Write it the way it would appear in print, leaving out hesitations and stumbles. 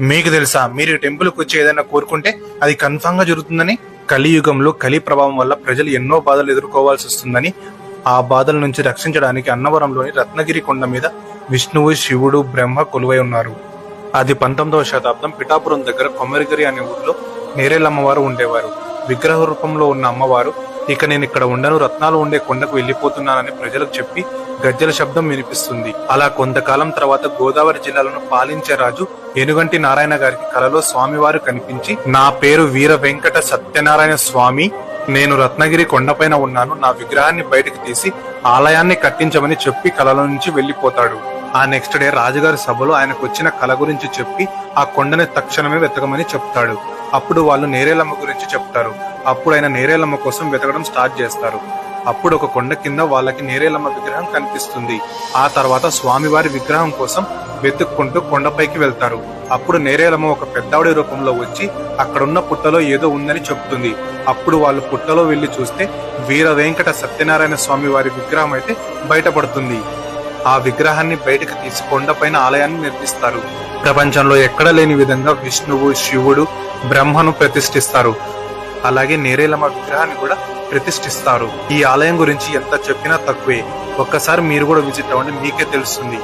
మీకు తెలుసా, మీరు టెంపుల్ కు వచ్చి ఏదైనా కోరుకుంటే అది కన్ఫామ్ గా జరుగుతుందని? కలియుగంలో కలి ప్రభావం వల్ల ప్రజలు ఎన్నో బాధలు ఎదుర్కోవాల్సి వస్తుందని, ఆ బాధల నుంచి రక్షించడానికి అన్నవరంలోని రత్నగిరి కొండ మీద విష్ణువు, శివుడు, బ్రహ్మ కొలువై ఉన్నారు. అది 19వ శతాబ్దం పిఠాపురం దగ్గర కొమ్మరిగిరి అనే ఊర్లో నేరేలమ్మవారు ఉండేవారు. విగ్రహ రూపంలో ఉన్న అమ్మవారు, ఇక నేను ఇక్కడ ఉండను, రత్నాలు ఉండే కొండకు వెళ్లిపోతున్నానని ప్రజలకు చెప్పి గజ్జల శబ్దం వినిపిస్తుంది. అలా కొంతకాలం తర్వాత గోదావరి జిల్లాలను పాలించే రాజు ఏనుగంటి నారాయణ గారికి కలలో స్వామివారు కనిపించి, నా పేరు వీర వెంకట సత్యనారాయణ స్వామి, నేను రత్నగిరి కొండపైన ఉన్నాను, నా విగ్రహాన్ని బయటకు తీసి ఆలయాన్ని కట్టించమని చెప్పి కలలో నుంచి వెళ్లిపోతాడు. ఆ నెక్స్ట్ డే రాజుగారి సభలో ఆయనకు వచ్చిన కళ గురించి చెప్పి ఆ కొండని తక్షణమే వెతకమని చెప్తాడు. అప్పుడు వాళ్ళు నేరేలమ్మ గురించి చెప్తారు. అప్పుడు ఆయన నేరేలమ్మ కోసం వెతకడం స్టార్ట్ చేస్తారు. అప్పుడు ఒక కొండ కింద వాళ్ళకి నేరేలమ్మ విగ్రహం కనిపిస్తుంది. ఆ తర్వాత స్వామివారి విగ్రహం కోసం వెతుక్కుంటూ కొండపైకి వెళ్తారు. అప్పుడు నేరేలమ్మ ఒక పెద్దావిడి రూపంలో వచ్చి అక్కడున్న పుట్టలో ఏదో ఉందని చెప్తుంది. అప్పుడు వాళ్ళు పుట్టలో వెళ్లి చూస్తే వీర వెంకట సత్యనారాయణ స్వామి వారి విగ్రహం అయితే బయటపడుతుంది. ఆ విగ్రహాన్ని బయటకు తీసి కొండపైన ఆలయాన్ని నిర్మిస్తారు. ప్రపంచంలో ఎక్కడ లేని విధంగా విష్ణువు, శివుడు, బ్రహ్మను ప్రతిష్ఠిస్తారు. అలాగే నేరేలమ్మ విగ్రహాన్ని కూడా ప్రతిష్ఠిస్తారు. ఈ ఆలయం గురించి ఎంత చెప్పినా తక్కువే. ఒక్కసారి మీరు కూడా విజిట్ అవ్వండి, మీకే తెలుస్తుంది.